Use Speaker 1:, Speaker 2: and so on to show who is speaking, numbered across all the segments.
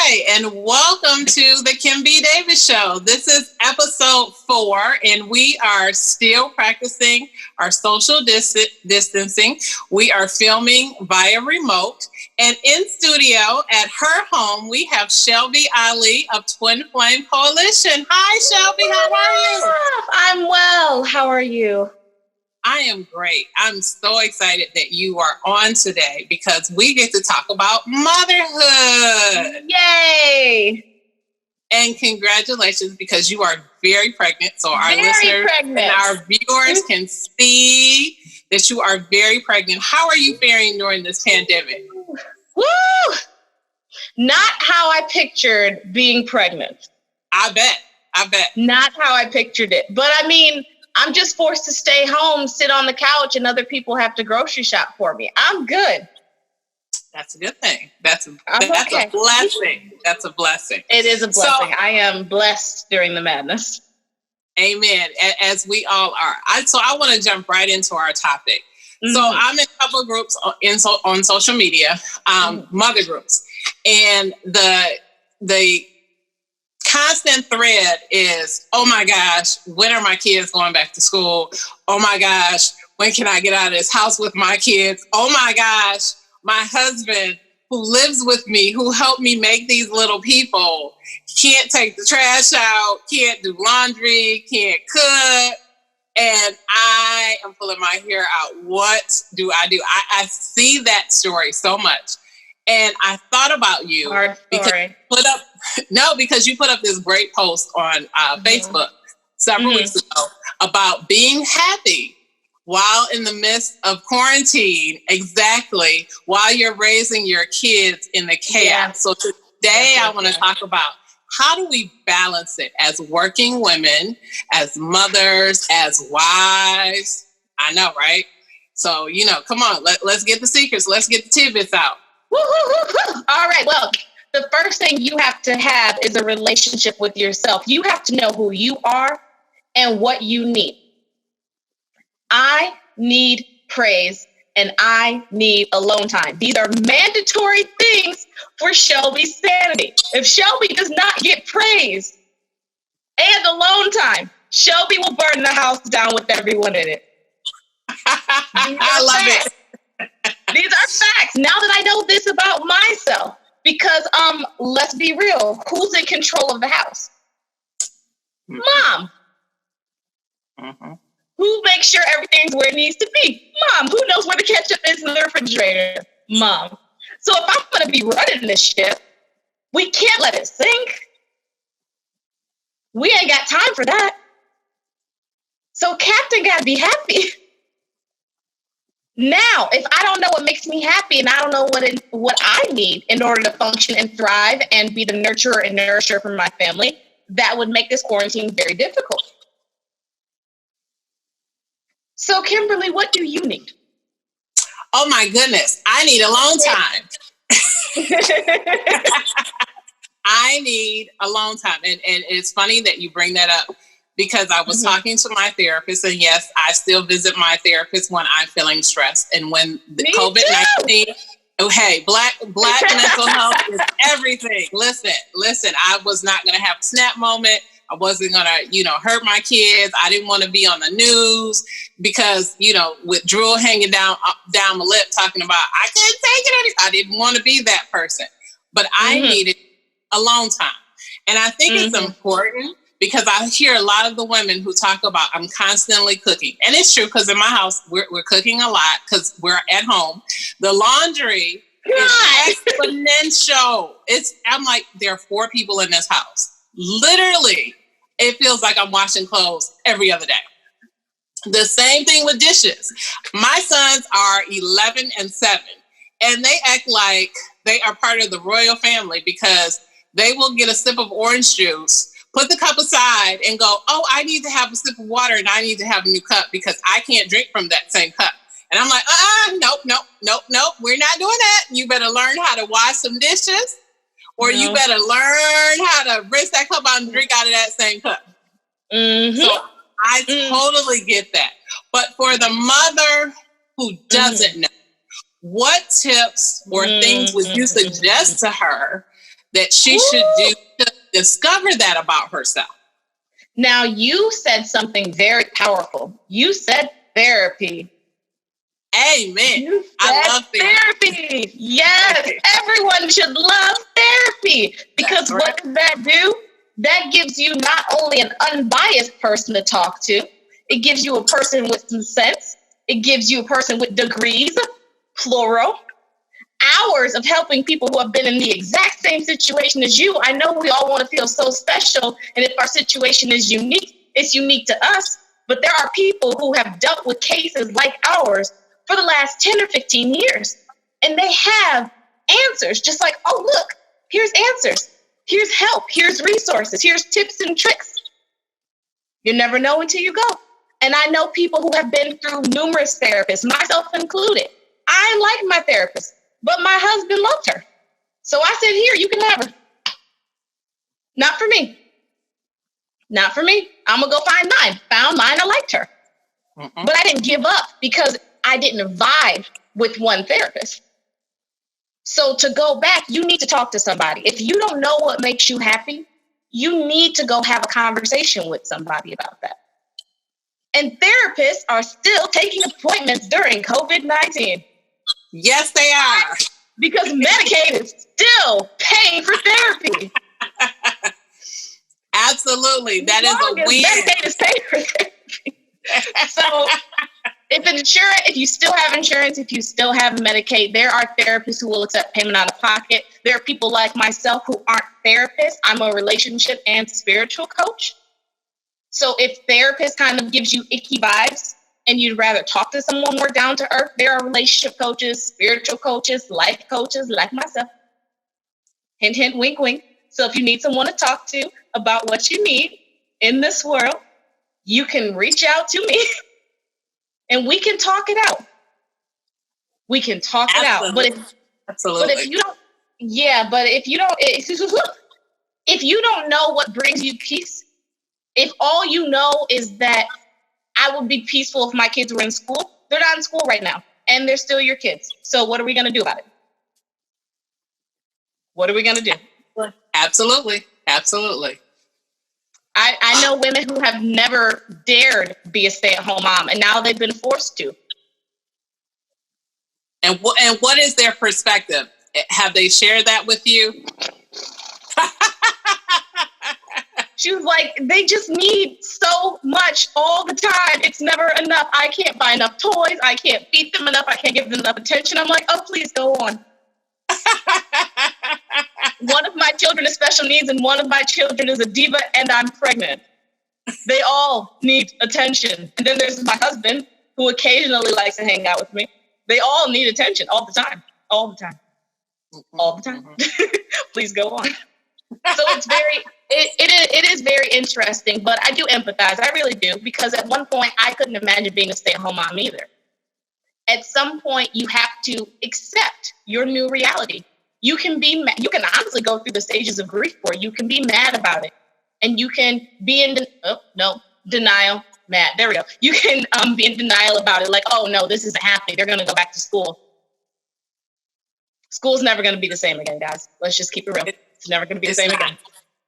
Speaker 1: Hi, and welcome to the Kim B. Davis Show. This is episode 4, and we are still practicing our social distancing. We are filming via remote, and in studio at her home, we have Shelbi Ali of Twin Flame Coalition. Hi, Shelbi. How are you?
Speaker 2: I'm well. How are you?
Speaker 1: I am great. I'm so excited that you are on today because we get to talk about motherhood.
Speaker 2: Yay!
Speaker 1: And congratulations because you are very pregnant. So our listeners and our viewers can see that you are very pregnant. How are you faring during this pandemic?
Speaker 2: Woo! Not how I pictured being pregnant.
Speaker 1: I bet.
Speaker 2: Not how I pictured it. But I mean, I'm just forced to stay home, sit on the couch, and other people have to grocery shop for me. I'm good.
Speaker 1: That's a good thing. That's a
Speaker 2: okay.
Speaker 1: blessing. That's a blessing.
Speaker 2: It is a blessing. So, I am blessed during the madness.
Speaker 1: Amen. As we all are. So I want to jump right into our topic. Mm-hmm. So I'm in a couple of groups on social media, mother groups, and the constant thread is, oh my gosh, when are my kids going back to school? Oh my gosh, when can I get out of this house with my kids? Oh my gosh, my husband who lives with me, who helped me make these little people, can't take the trash out, can't do laundry, can't cook. And I am pulling my hair out. What do I do? I see that story so much. And I thought about you because you put up this great post on Facebook several weeks ago about being happy while in the midst of quarantine, exactly, while you're raising your kids in the chaos. Yeah. So today I want to talk about how do we balance it as working women, as mothers, as wives. I know, right? So, come on, let's get the secrets. Let's get the tidbits out.
Speaker 2: Woo-hoo-hoo-hoo. All right. Well, the first thing you have to have is a relationship with yourself. You have to know who you are and what you need. I need praise and I need alone time. These are mandatory things for Shelbi's sanity. If Shelbi does not get praise and alone time, Shelbi will burn the house down with everyone in it.
Speaker 1: I love it.
Speaker 2: These are facts. Now that I know this about myself, because let's be real, who's in control of the house? Mom.
Speaker 1: Mm-hmm.
Speaker 2: Who makes sure everything's where it needs to be? Mom. Who knows where the ketchup is in the refrigerator? Mom. So if I'm going to be running this ship, we can't let it sink. We ain't got time for that. So Captain got to be happy. Now, if I don't know what makes me happy and I don't know what I need in order to function and thrive and be the nurturer and nourisher for my family, that would make this quarantine very difficult. So, Kimberly, what do you need?
Speaker 1: Oh, my goodness. I need alone time. I need alone time. And it's funny that you bring that up. Because I was talking to my therapist, and yes, I still visit my therapist when I'm feeling stressed. And when the COVID-19, Black mental health is everything. Listen, I was not going to have a snap moment. I wasn't going to, hurt my kids. I didn't want to be on the news because, with drool hanging down my lip talking about, I couldn't take it anymore. I didn't want to be that person. But I needed alone time. And I think it's important. Because I hear a lot of the women who talk about, I'm constantly cooking. And it's true, because in my house, we're cooking a lot because we're at home. The laundry is exponential. I'm like, there are 4 people in this house. Literally, it feels like I'm washing clothes every other day. The same thing with dishes. My sons are 11 and 7, and they act like they are part of the royal family because they will get a sip of orange juice, put the cup aside and go, oh, I need to have a sip of water and I need to have a new cup because I can't drink from that same cup. And I'm like, nope. We're not doing that. You better learn how to wash some dishes or you better learn how to rinse that cup out and drink out of that same cup. So I totally get that. But for the mother who doesn't know, what tips or things would you suggest to her that she should do to discover that about herself?
Speaker 2: Now, you said something very powerful. You said therapy.
Speaker 1: Amen. I love
Speaker 2: therapy. Yes, everyone should love therapy, because what does that do? That gives you not only an unbiased person to talk to, it gives you a person with some sense. It gives you a person with degrees, plural, hours of helping people who have been in the exact same situation as you. I know we all want to feel so special, and if our situation is unique, it's unique to us. But there are people who have dealt with cases like ours for the last 10 or 15 years, and they have answers, just like, oh, look, here's answers. Here's help. Here's resources. Here's tips and tricks. You never know until you go. And I know people who have been through numerous therapists, myself included. I like my therapist, but my husband loved her. So I said, here, you can have her. Not for me. Not for me. I'm going to go find mine. Found mine. I liked her. But I didn't give up because I didn't vibe with one therapist. So to go back, you need to talk to somebody. If you don't know what makes you happy, you need to go have a conversation with somebody about that. And therapists are still taking appointments during COVID-19.
Speaker 1: Yes, they are.
Speaker 2: Because Medicaid is still paying for therapy.
Speaker 1: Absolutely. That is a win.
Speaker 2: Medicaid is paying for therapy. So if you still have insurance, if you still have Medicaid, there are therapists who will accept payment out of pocket. There are people like myself who aren't therapists. I'm a relationship and spiritual coach. So if therapist kind of gives you icky vibes and you'd rather talk to someone more down to earth, there are relationship coaches, spiritual coaches, life coaches like myself. Hint, hint, wink, wink. So if you need someone to talk to about what you need in this world, you can reach out to me and we can talk it out. We can talk it out. But if you don't, if you don't know what brings you peace, if all you know is that I would be peaceful if my kids were in school, they're not in school right now, and they're still your kids. So what are we going to do about it? What are we going to do?
Speaker 1: Absolutely. Absolutely.
Speaker 2: I know women who have never dared be a stay-at-home mom, and now they've been forced to.
Speaker 1: And what is their perspective? Have they shared that with you?
Speaker 2: She was like, they just need so much all the time. It's never enough. I can't buy enough toys. I can't feed them enough. I can't give them enough attention. I'm like, oh, please go on. One of my children has special needs, and one of my children is a diva, and I'm pregnant. They all need attention. And then there's my husband, who occasionally likes to hang out with me. They all need attention all the time. All the time. All the time. Please go on. So it is very interesting, but I do empathize. I really do, because at one point I couldn't imagine being a stay-at-home mom either. At some point, you have to accept your new reality. You can honestly go through the stages of grief for it. You can be mad about it, and you can be in denial. Mad. There we go. You can be in denial about it, like, oh no, this isn't happening. They're going to go back to school. School's never going to be the same again, guys. Let's just keep it real. It's never going to be the same again.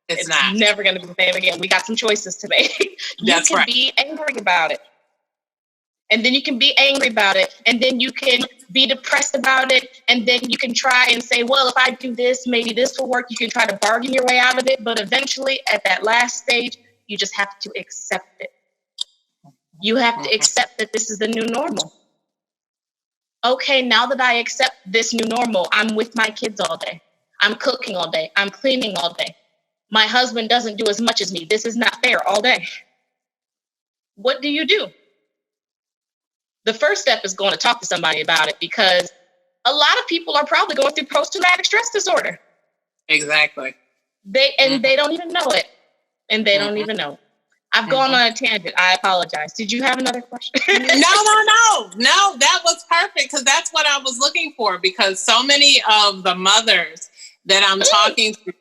Speaker 1: It's not.
Speaker 2: Never going to be the same again. We got some choices to make. You can be angry about it. And then you can be angry about it. And then you can be depressed about it. And then you can try and say, well, if I do this, maybe this will work. You can try to bargain your way out of it. But eventually, at that last stage, you just have to accept it. You have to accept that this is the new normal. Okay, now that I accept this new normal, I'm with my kids all day. I'm cooking all day. I'm cleaning all day. My husband doesn't do as much as me. This is not fair all day. What do you do? The first step is going to talk to somebody about it, because a lot of people are probably going through post-traumatic stress disorder.
Speaker 1: Exactly.
Speaker 2: They don't even know it. And they don't even know. I've gone on a tangent. I apologize. Did you have another question?
Speaker 1: No, that was perfect, because that's what I was looking for, because so many of the mothers that I'm talking to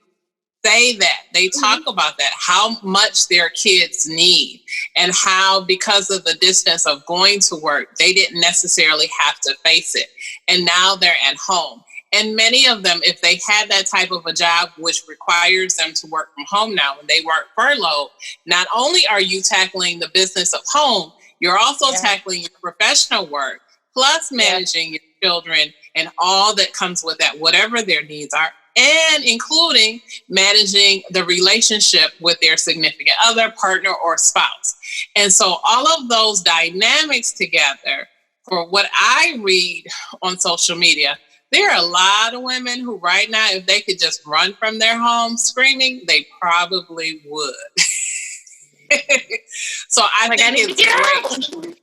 Speaker 1: say that. They talk about that, how much their kids need, and how, because of the distance of going to work, they didn't necessarily have to face it. And now they're at home. And many of them, if they had that type of a job, which requires them to work from home now, when they work furloughed, not only are you tackling the business of home, you're also tackling your professional work, plus managing your children and all that comes with that, whatever their needs are, and including managing the relationship with their significant other, partner, or spouse. And so all of those dynamics together, for what I read on social media, there are a lot of women who right now, if they could just run from their home screaming, they probably would. So I think it's great.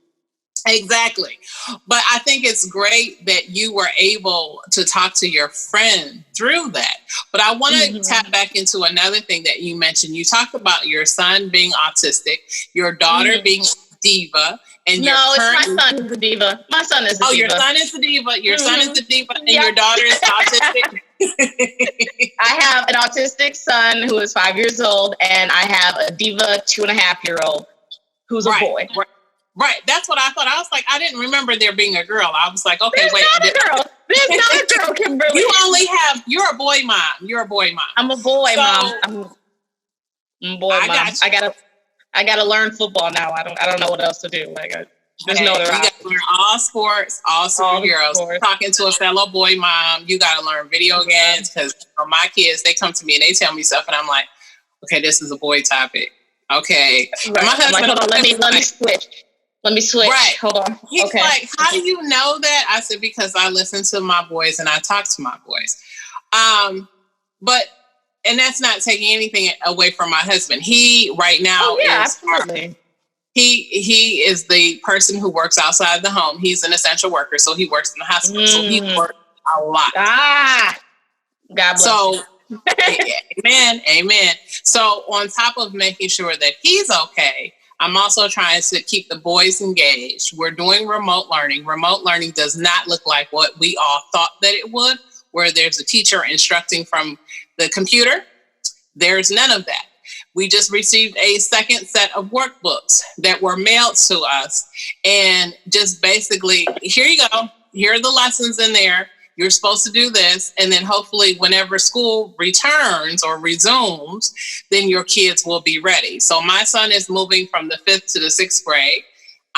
Speaker 1: Exactly. But I think it's great that you were able to talk to your friend through that. But I want to tap back into another thing that you mentioned. You talked about your son being autistic, your daughter being a diva. And
Speaker 2: it's my son who's a diva. My son is a diva.
Speaker 1: Oh, your son is a diva. Your son is a diva, and your daughter is autistic.
Speaker 2: I have an autistic son who is 5 years old, and I have a diva 2.5-year-old who's a boy.
Speaker 1: Right. That's what I thought. I was like, I didn't remember there being a girl. I was like, okay,
Speaker 2: There's not a girl. There's not a girl, Kimberly.
Speaker 1: You're a boy mom. You're a boy mom.
Speaker 2: I'm a boy mom. I'm a boy mom. I gotta learn football now. I don't know what else to do. There's no other option.
Speaker 1: You gotta learn all sports, all superheroes. Talking to a fellow boy mom, you gotta learn video games, because my kids, they come to me and they tell me stuff, and I'm like, okay, this is a boy topic. Okay.
Speaker 2: Right. My husband, hold on, let me switch. Let me switch.
Speaker 1: Right.
Speaker 2: Hold on.
Speaker 1: He's like, how do you know that? I said, because I listen to my boys and I talk to my boys. And that's not taking anything away from my husband. He right now
Speaker 2: absolutely.
Speaker 1: He is the person who works outside the home. He's an essential worker, so he works in the hospital. So he works a lot.
Speaker 2: God bless you.
Speaker 1: Amen. So on top of making sure that he's okay, I'm also trying to keep the boys engaged. We're doing remote learning. Remote learning does not look like what we all thought that it would, where there's a teacher instructing from the computer. There's none of that. We just received a second set of workbooks that were mailed to us. And just basically, here you go. Here are the lessons in there. You're supposed to do this. And then hopefully whenever school returns or resumes, then your kids will be ready. So my son is moving from the 5th to the 6th grade.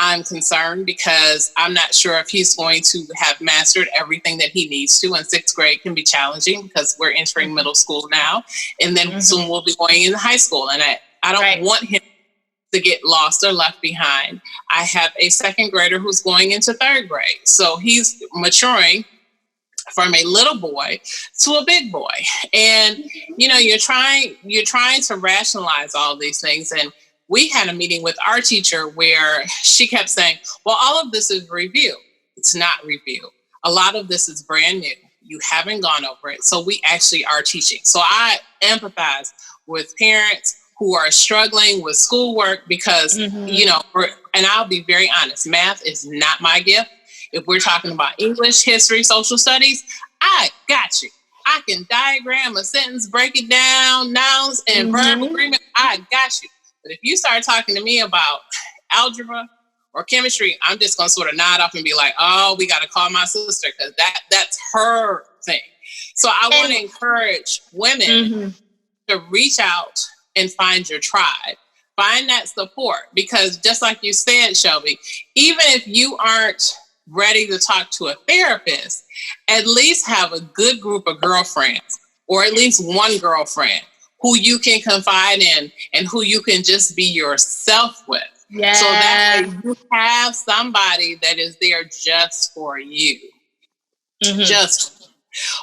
Speaker 1: I'm concerned because I'm not sure if he's going to have mastered everything that he needs to. And 6th grade can be challenging because we're entering middle school now. And then soon we'll be going into high school. And I don't want him to get lost or left behind. I have a 2nd grader who's going into 3rd grade. So he's maturing from a little boy to a big boy. And, you're trying to rationalize all these things. And we had a meeting with our teacher where she kept saying, well, all of this is review. It's not review. A lot of this is brand new. You haven't gone over it. So we actually are teaching. So I empathize with parents who are struggling with schoolwork because, and I'll be very honest, math is not my gift. If we're talking about English, history, social studies, I got you. I can diagram a sentence, break it down, nouns and verb agreement. I got you. But if you start talking to me about algebra or chemistry, I'm just going to sort of nod off and be like, oh, we got to call my sister because that's her thing. So I want to encourage women to reach out and find your tribe. Find that support because just like you said, Shelbi, even if you aren't ready to talk to a therapist, at least have a good group of girlfriends or at least one girlfriend who you can confide in and who you can just be yourself with. Yeah. So that way you have somebody that is there just for you.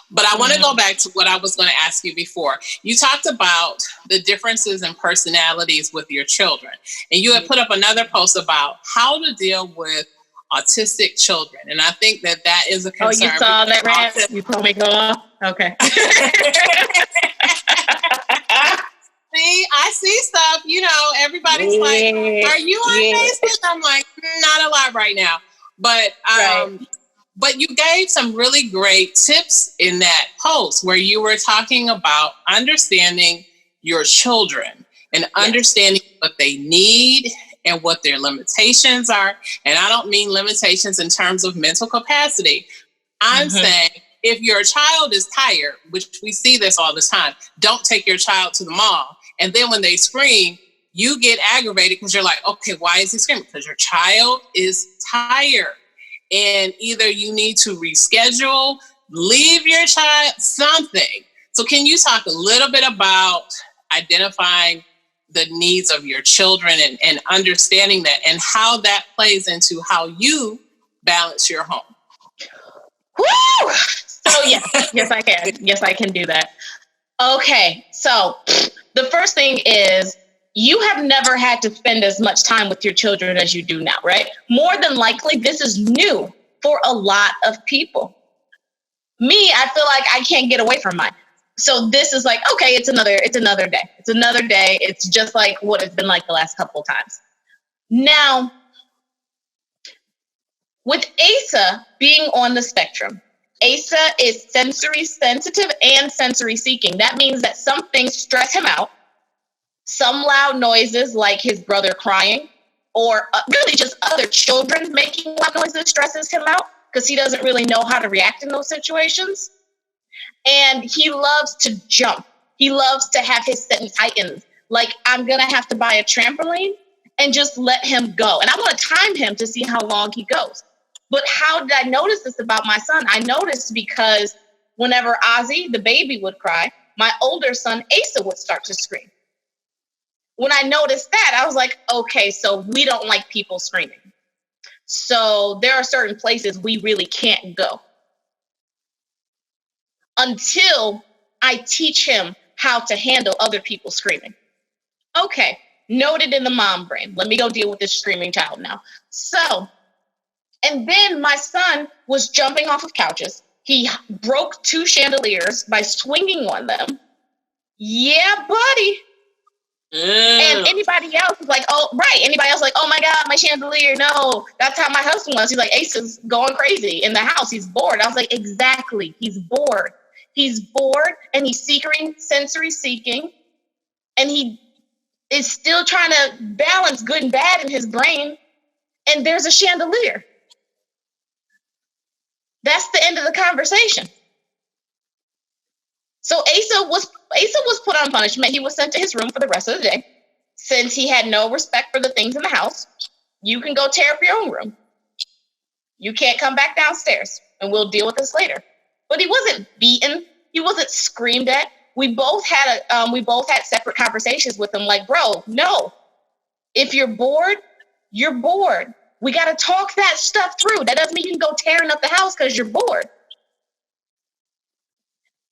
Speaker 1: But I want to go back to what I was going to ask you before. You talked about the differences in personalities with your children. And you had put up another post about how to deal with autistic children. And I think that is a concern.
Speaker 2: Oh, you saw that, Rap? You told me go on? Okay.
Speaker 1: See, I see stuff, everybody's like, are you on Facebook? I'm like, not a lot right now. But but you gave some really great tips in that post where you were talking about understanding your children and understanding what they need and what their limitations are. And I don't mean limitations in terms of mental capacity. I'm saying if your child is tired, which we see this all the time, don't take your child to the mall. And then when they scream, you get aggravated because you're like, okay, why is he screaming? Because your child is tired. And either you need to reschedule, leave your child, something. So can you talk a little bit about identifying the needs of your children and understanding that and how that plays into how you balance your home?
Speaker 2: Woo! So yes, I can. Yes, I can do that. Okay, so the first thing is you have never had to spend as much time with your children as you do now, right? More than likely, this is new for a lot of people. Me, I feel like I can't get away from mine. So this is like, okay, it's another day. It's another day. It's just like what it's been like the last couple of times. Now, with Asa being on the spectrum, Asa is sensory sensitive and sensory seeking. That means that some things stress him out. Some loud noises like his brother crying or really just other children making loud noises stresses him out because he doesn't really know how to react in those situations. And he loves to jump. He loves to have his sentence heightened. Like, I'm going to have to buy a trampoline and just let him go. And I want to time him to see how long he goes. But how did I notice this about my son? I noticed because whenever Ozzy, the baby, would cry, my older son, Asa, would start to scream. When I noticed that, I was like, okay, so we don't like people screaming. So there are certain places we really can't go until I teach him how to handle other people screaming. Okay, noted in the mom brain. Let me go deal with this screaming child now. So, and then my son was jumping off of couches. He broke 2 chandeliers by swinging on them. Yeah, buddy. And anybody else was like, oh, right. Anybody else like, oh my God, my chandelier. No, that's how my husband was. He's like, Asa's going crazy in the house. He's bored. I was like, exactly. He's bored. He's bored and he's sensory seeking. And he is still trying to balance good and bad in his brain. And there's a chandelier. That's the end of the conversation. So Asa was put on punishment. He was sent to his room for the rest of the day. Since he had no respect for the things in the house, you can go tear up your own room. You can't come back downstairs, and we'll deal with this later. But he wasn't beaten. He wasn't screamed at. We both had separate conversations with him. Like, bro, no. If you're bored, you're bored. We got to talk that stuff through. That doesn't mean you can go tearing up the house because you're bored.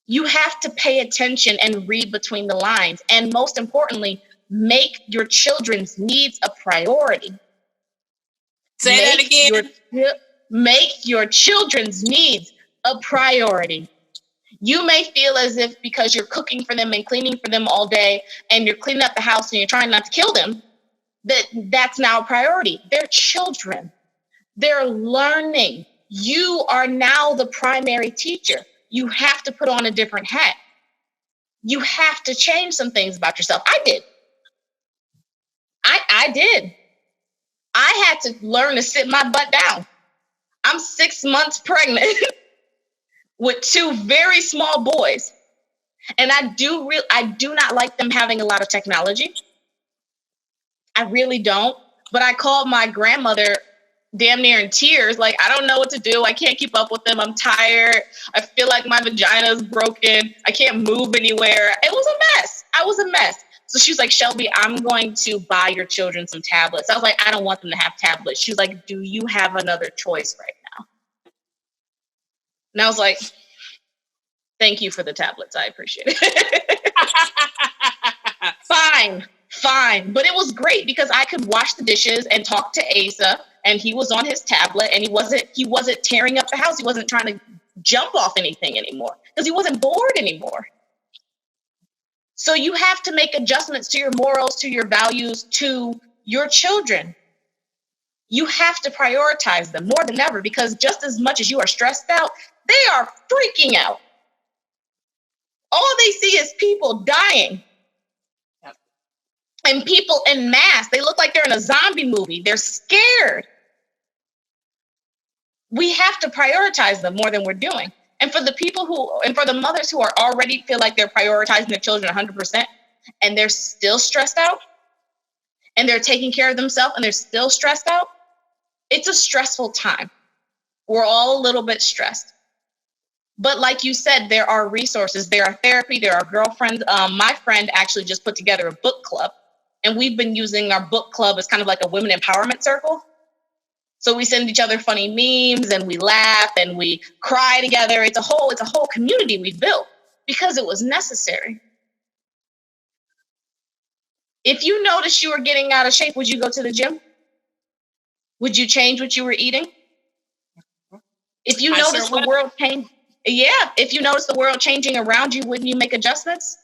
Speaker 2: You have to pay attention and read between the lines. And most importantly, make your children's needs a priority.
Speaker 1: Say that again.
Speaker 2: Make your children's needs a priority. You may feel as if because you're cooking for them and cleaning for them all day and you're cleaning up the house and you're trying not to kill them, that's now a priority. They're children. They're learning. You are now the primary teacher. You have to put on a different hat. You have to change some things about yourself. I did. I did. I had to learn to sit my butt down. I'm 6 months pregnant with 2 very small boys. And I do not like them having a lot of technology. I really don't. But I called my grandmother damn near in tears. Like, I don't know what to do. I can't keep up with them. I'm tired. I feel like my vagina is broken. I can't move anywhere. It was a mess. I was a mess. So she was like, Shelby, I'm going to buy your children some tablets. I was like, I don't want them to have tablets. She was like, do you have another choice right now? And I was like, thank you for the tablets. I appreciate it. Fine. But it was great because I could wash the dishes and talk to Asa, and he was on his tablet, and he wasn't tearing up the house. He wasn't trying to jump off anything anymore because he wasn't bored anymore. So you have to make adjustments to your morals, to your values, to your children. You have to prioritize them more than ever because just as much as you are stressed out, they are freaking out. All they see is people dying. Yep. And people en masse. They look like they're in a zombie movie. They're scared. We have to prioritize them more than we're doing. And for the mothers who are already feel like they're prioritizing their children 100% and they're still stressed out and they're taking care of themselves and they're still stressed out, it's a stressful time. We're all a little bit stressed. But like you said, there are resources, there are therapy, there are girlfriends. My friend actually just put together a book club, and we've been using our book club as kind of like a women empowerment circle. So we send each other funny memes and we laugh and we cry together. It's a whole community we've built because it was necessary. If you noticed you were getting out of shape, would you go to the gym? Would you change what you were eating? If you noticed the world change, if you notice the world changing around you, wouldn't you make adjustments?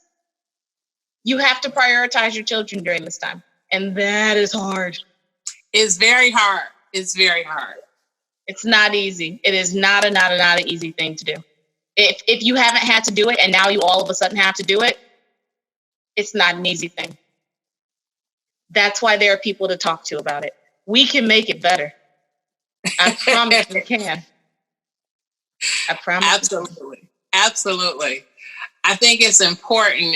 Speaker 2: You have to prioritize your children during this time. And that is hard.
Speaker 1: It's very hard. It's very hard.
Speaker 2: It's not easy. It is not an easy thing to do. If you haven't had to do it and now you all of a sudden have to do it, it's not an easy thing. That's why there are people to talk to about it. We can make it better. I promise we can. I promise.
Speaker 1: Absolutely. Absolutely. I think it's important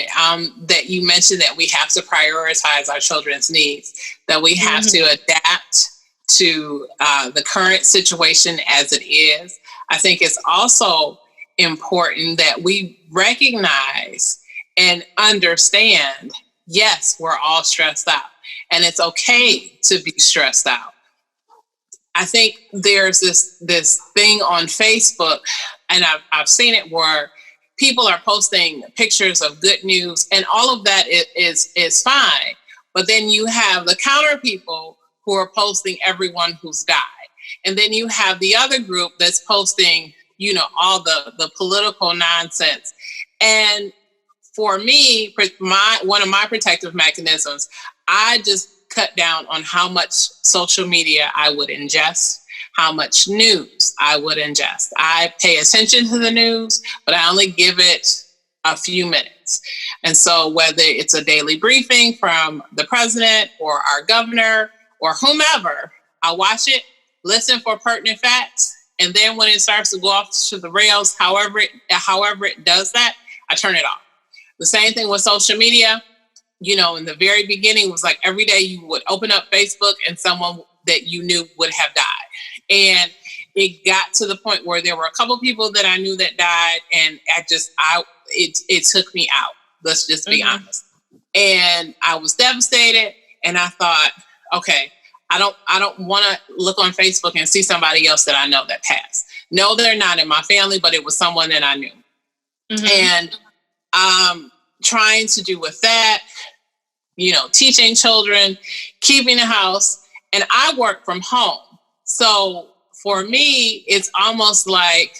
Speaker 1: that you mentioned that we have to prioritize our children's needs, that we have to adapt to the current situation as it is. I think it's also important that we recognize and understand, yes, we're all stressed out, and it's okay to be stressed out. I think there's this thing on Facebook, and I've seen it, where people are posting pictures of good news, and all of that is fine. But then you have the counter people who are posting everyone who's died. And then you have the other group that's posting, all the political nonsense. And for me, one of my protective mechanisms, I just cut down on how much social media I would ingest, how much news I would ingest. I pay attention to the news, but I only give it a few minutes. And so whether it's a daily briefing from the president or our governor or whomever, I watch it, listen for pertinent facts, and then when it starts to go off to the rails, however it does that, I turn it off. The same thing with social media. In the very beginning, it was like every day you would open up Facebook and someone that you knew would have died. And it got to the point where there were a couple people that I knew that died, and it took me out. Let's just be honest. And I was devastated, and I thought, okay, I don't want to look on Facebook and see somebody else that I know that passed. No, they're not in my family, but it was someone that I knew. And trying to do with that, teaching children, keeping the house, and I work from home. So for me, it's almost like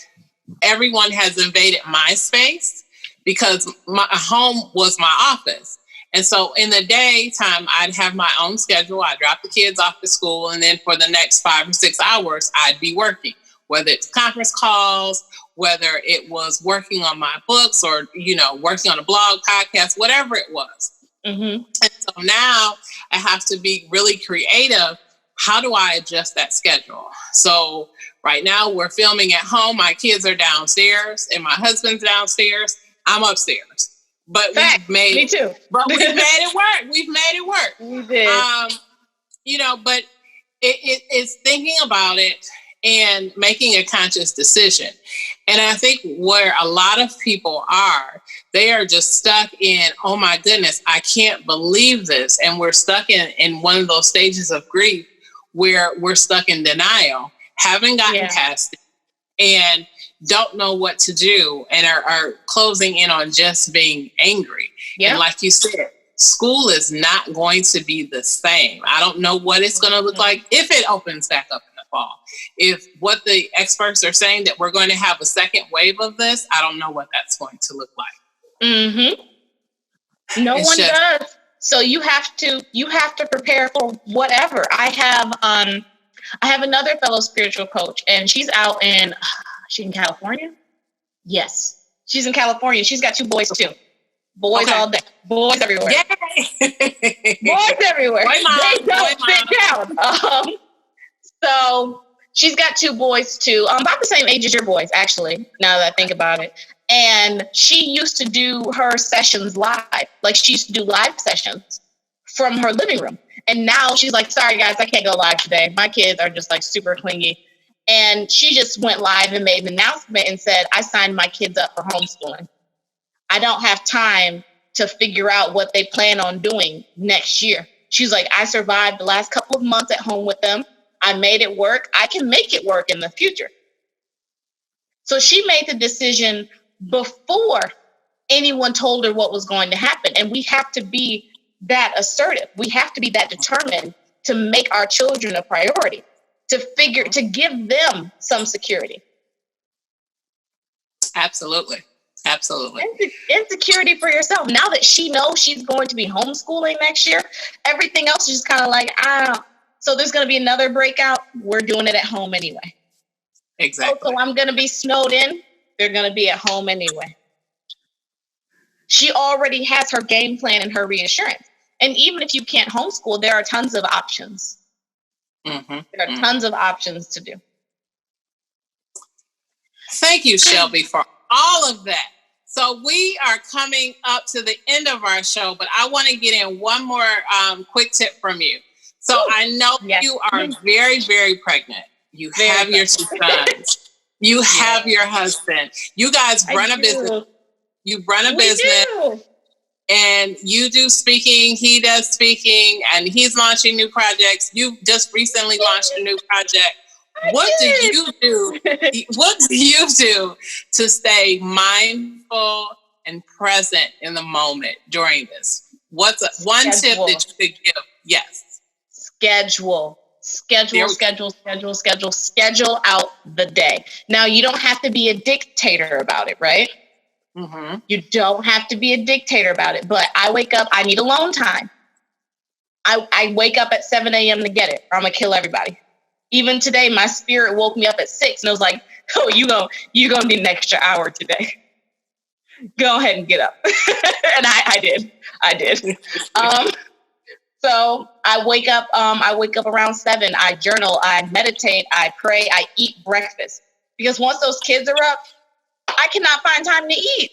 Speaker 1: everyone has invaded my space because my home was my office. And so in the daytime, I'd have my own schedule. I'd drop the kids off to school. And then for the next 5 or 6 hours, I'd be working, whether it's conference calls, whether it was working on my books or, working on a blog, podcast, whatever it was. And so now I have to be really creative. How do I adjust that schedule? So right now we're filming at home. My kids are downstairs and my husband's downstairs. I'm upstairs. But we've made
Speaker 2: me too.
Speaker 1: But we've made it work. We've made it work.
Speaker 2: We did.
Speaker 1: But it's thinking about it and making a conscious decision. And I think where a lot of people are, they are just stuck in, oh my goodness, I can't believe this. And we're stuck in one of those stages of grief where we're stuck in denial, haven't gotten past it, and don't know what to do, and are closing in on just being angry. And like you said, school is not going to be the same. I don't know what it's going to look like if it opens back up in the fall. If what the experts are saying that we're going to have a second wave of this, I don't know what that's going to look like.
Speaker 2: No one does. So you have to prepare for whatever. I have another fellow spiritual coach, and she's in California? Yes. She's in California. She's got 2 boys too. Boys all day. Boys everywhere. Boys everywhere. They don't sit down. So she's got 2 boys too, about the same age as your boys, actually, now that I think about it. And she used to do her sessions live. Like, she used to do live sessions from her living room. And now she's like, sorry guys, I can't go live today. My kids are just like super clingy. And she just went live and made an announcement and said, I signed my kids up for homeschooling. I don't have time to figure out what they plan on doing next year. She's like, I survived the last couple of months at home with them. I made it work. I can make it work in the future. So she made the decision before anyone told her what was going to happen. And we have to be that assertive. We have to be that determined to make our children a priority, to give them some security.
Speaker 1: Absolutely. Absolutely.
Speaker 2: Insecurity for yourself. Now that she knows she's going to be homeschooling next year, everything else is just kind of like, so there's going to be another breakout. We're doing it at home anyway.
Speaker 1: Exactly.
Speaker 2: Oh, so I'm going to be snowed in. They're going to be at home anyway. She already has her game plan and her reassurance. And even if you can't homeschool, there are tons of options.
Speaker 1: Mm-hmm.
Speaker 2: There are tons of options to do.
Speaker 1: Thank you, Shelbi, for all of that. So we are coming up to the end of our show, but I want to get in one more quick tip from you. So I know you are very, very pregnant. You have your 2 sons. You have your husband. You guys run a business. You run a business. And you do speaking. He does speaking. And he's launching new projects. You just recently launched a new project. What do you do? What do you do to stay mindful and present in the moment during this? What's one tip that you could give? Yes. Schedule
Speaker 2: out the day. Now, you don't have to be a dictator about it, right?
Speaker 1: Mm-hmm.
Speaker 2: You don't have to be a dictator about it. But I wake up, I need alone time. I wake up at 7 a.m. to get it, or I'm going to kill everybody. Even today, my spirit woke me up at 6 and I was like, oh, you gonna need an extra hour today. Go ahead and get up. And I did. So I wake up around 7. I journal, I meditate, I pray, I eat breakfast. Because once those kids are up, I cannot find time to eat.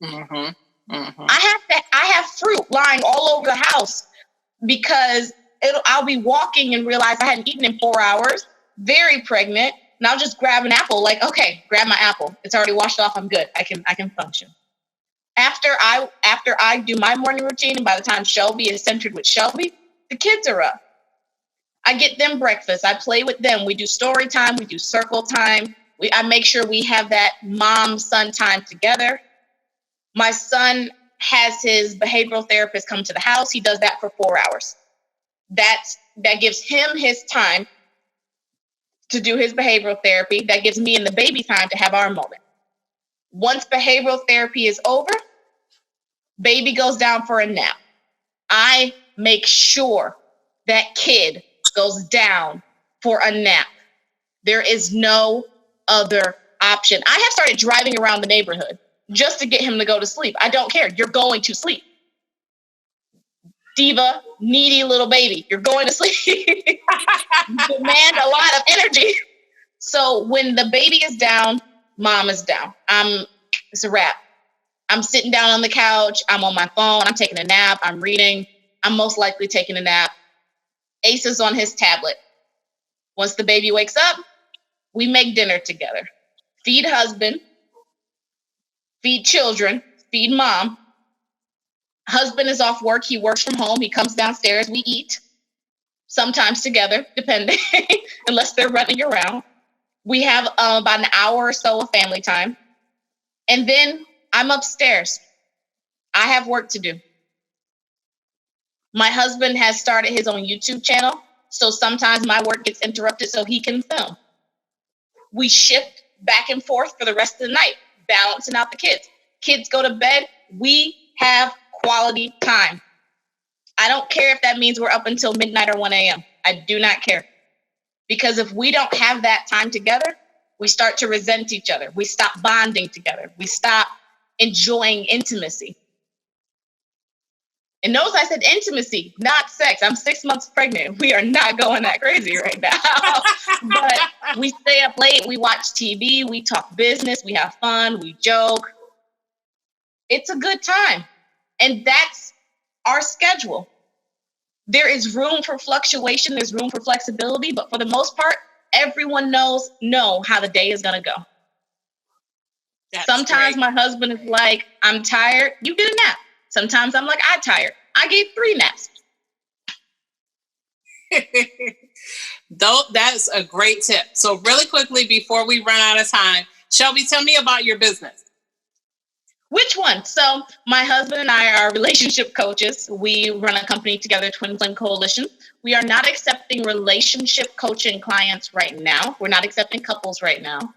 Speaker 1: Mm-hmm. Mm-hmm.
Speaker 2: I have fruit lying all over the house because I'll be walking and realize I hadn't eaten in 4 hours, very pregnant, and I'll just grab an apple, like, okay, grab my apple. It's already washed off, I'm good. I can function. After I do my morning routine, and by the time Shelbi is centered with Shelbi, the kids are up. I get them breakfast. I play with them. We do story time. We do circle time. I make sure we have that mom-son time together. My son has his behavioral therapist come to the house. He does that for 4 hours. That gives him his time to do his behavioral therapy. That gives me and the baby time to have our moment. Once behavioral therapy is over, baby goes down for a nap. I make sure that kid goes down for a nap. There is no other option. I have started driving around the neighborhood just to get him to go to sleep. I don't care. You're going to sleep. Diva, needy little baby, you're going to sleep. Demand a lot of energy. So when the baby is down, mom is down. It's a wrap. I'm sitting down on the couch. I'm on my phone. I'm taking a nap. I'm reading. I'm most likely taking a nap. Ace is on his tablet. Once the baby wakes up, we make dinner together. Feed husband, feed children, feed mom. Husband is off work. He works from home. He comes downstairs. We eat, sometimes together, depending, unless they're running around. We have about an hour or so of family time. And then I'm upstairs. I have work to do. My husband has started his own YouTube channel, so sometimes my work gets interrupted so he can film. We shift back and forth for the rest of the night, balancing out the kids. Kids go to bed. We have quality time. I don't care if that means we're up until midnight or 1 a.m. I do not care. Because if we don't have that time together, we start to resent each other. We stop bonding together. We stop enjoying intimacy. And notice I said intimacy, not sex. I'm 6 months pregnant. We are not going that crazy right now. But we stay up late. We watch TV. We talk business. We have fun. We joke. It's a good time. And that's our schedule. There is room for fluctuation. There's room for flexibility. But for the most part, everyone know how the day is going to go. That's Sometimes great. My husband is like, I'm tired. You get a nap. Sometimes I'm like, I'm tired. I gave 3 naps.
Speaker 1: Though that's a great tip. So really quickly, before we run out of time, Shelbi, tell me about your business.
Speaker 2: Which one? So my husband and I are relationship coaches. We run a company together, Twin Flame Coalition. We are not accepting relationship coaching clients right now. We're not accepting couples right now.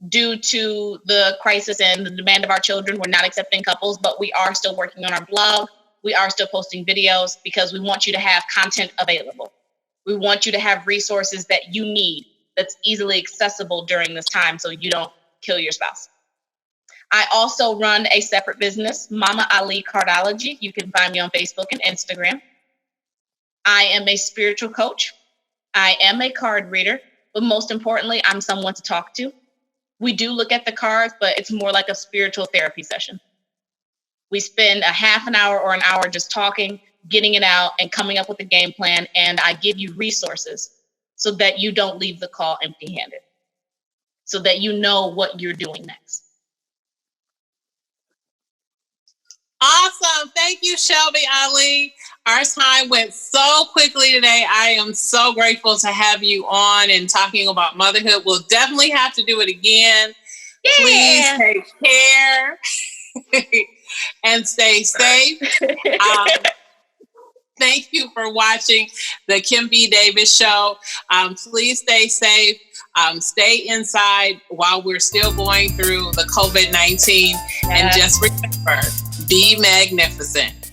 Speaker 2: Due to the crisis and the demand of our children, we're not accepting couples, but we are still working on our blog. We are still posting videos because we want you to have content available. We want you to have resources that you need that's easily accessible during this time so you don't kill your spouse. I also run a separate business, Mama Ali Cardology. You can find me on Facebook and Instagram. I am a spiritual coach. I am a card reader, but most importantly, I'm someone to talk to. We do look at the cards, but it's more like a spiritual therapy session. We spend a half an hour or an hour just talking, getting it out, and coming up with a game plan. And I give you resources so that you don't leave the call empty-handed, so that you know what you're doing next.
Speaker 1: Awesome. Thank you, Shelbi Ali. Our time went so quickly today. I am so grateful to have you on and talking about motherhood. We'll definitely have to do it again. Yeah. Please take care and stay safe. Thank you for watching the Kim B. Davis Show. Please stay safe. Stay inside while we're still going through the COVID-19. And just remember, be magnificent.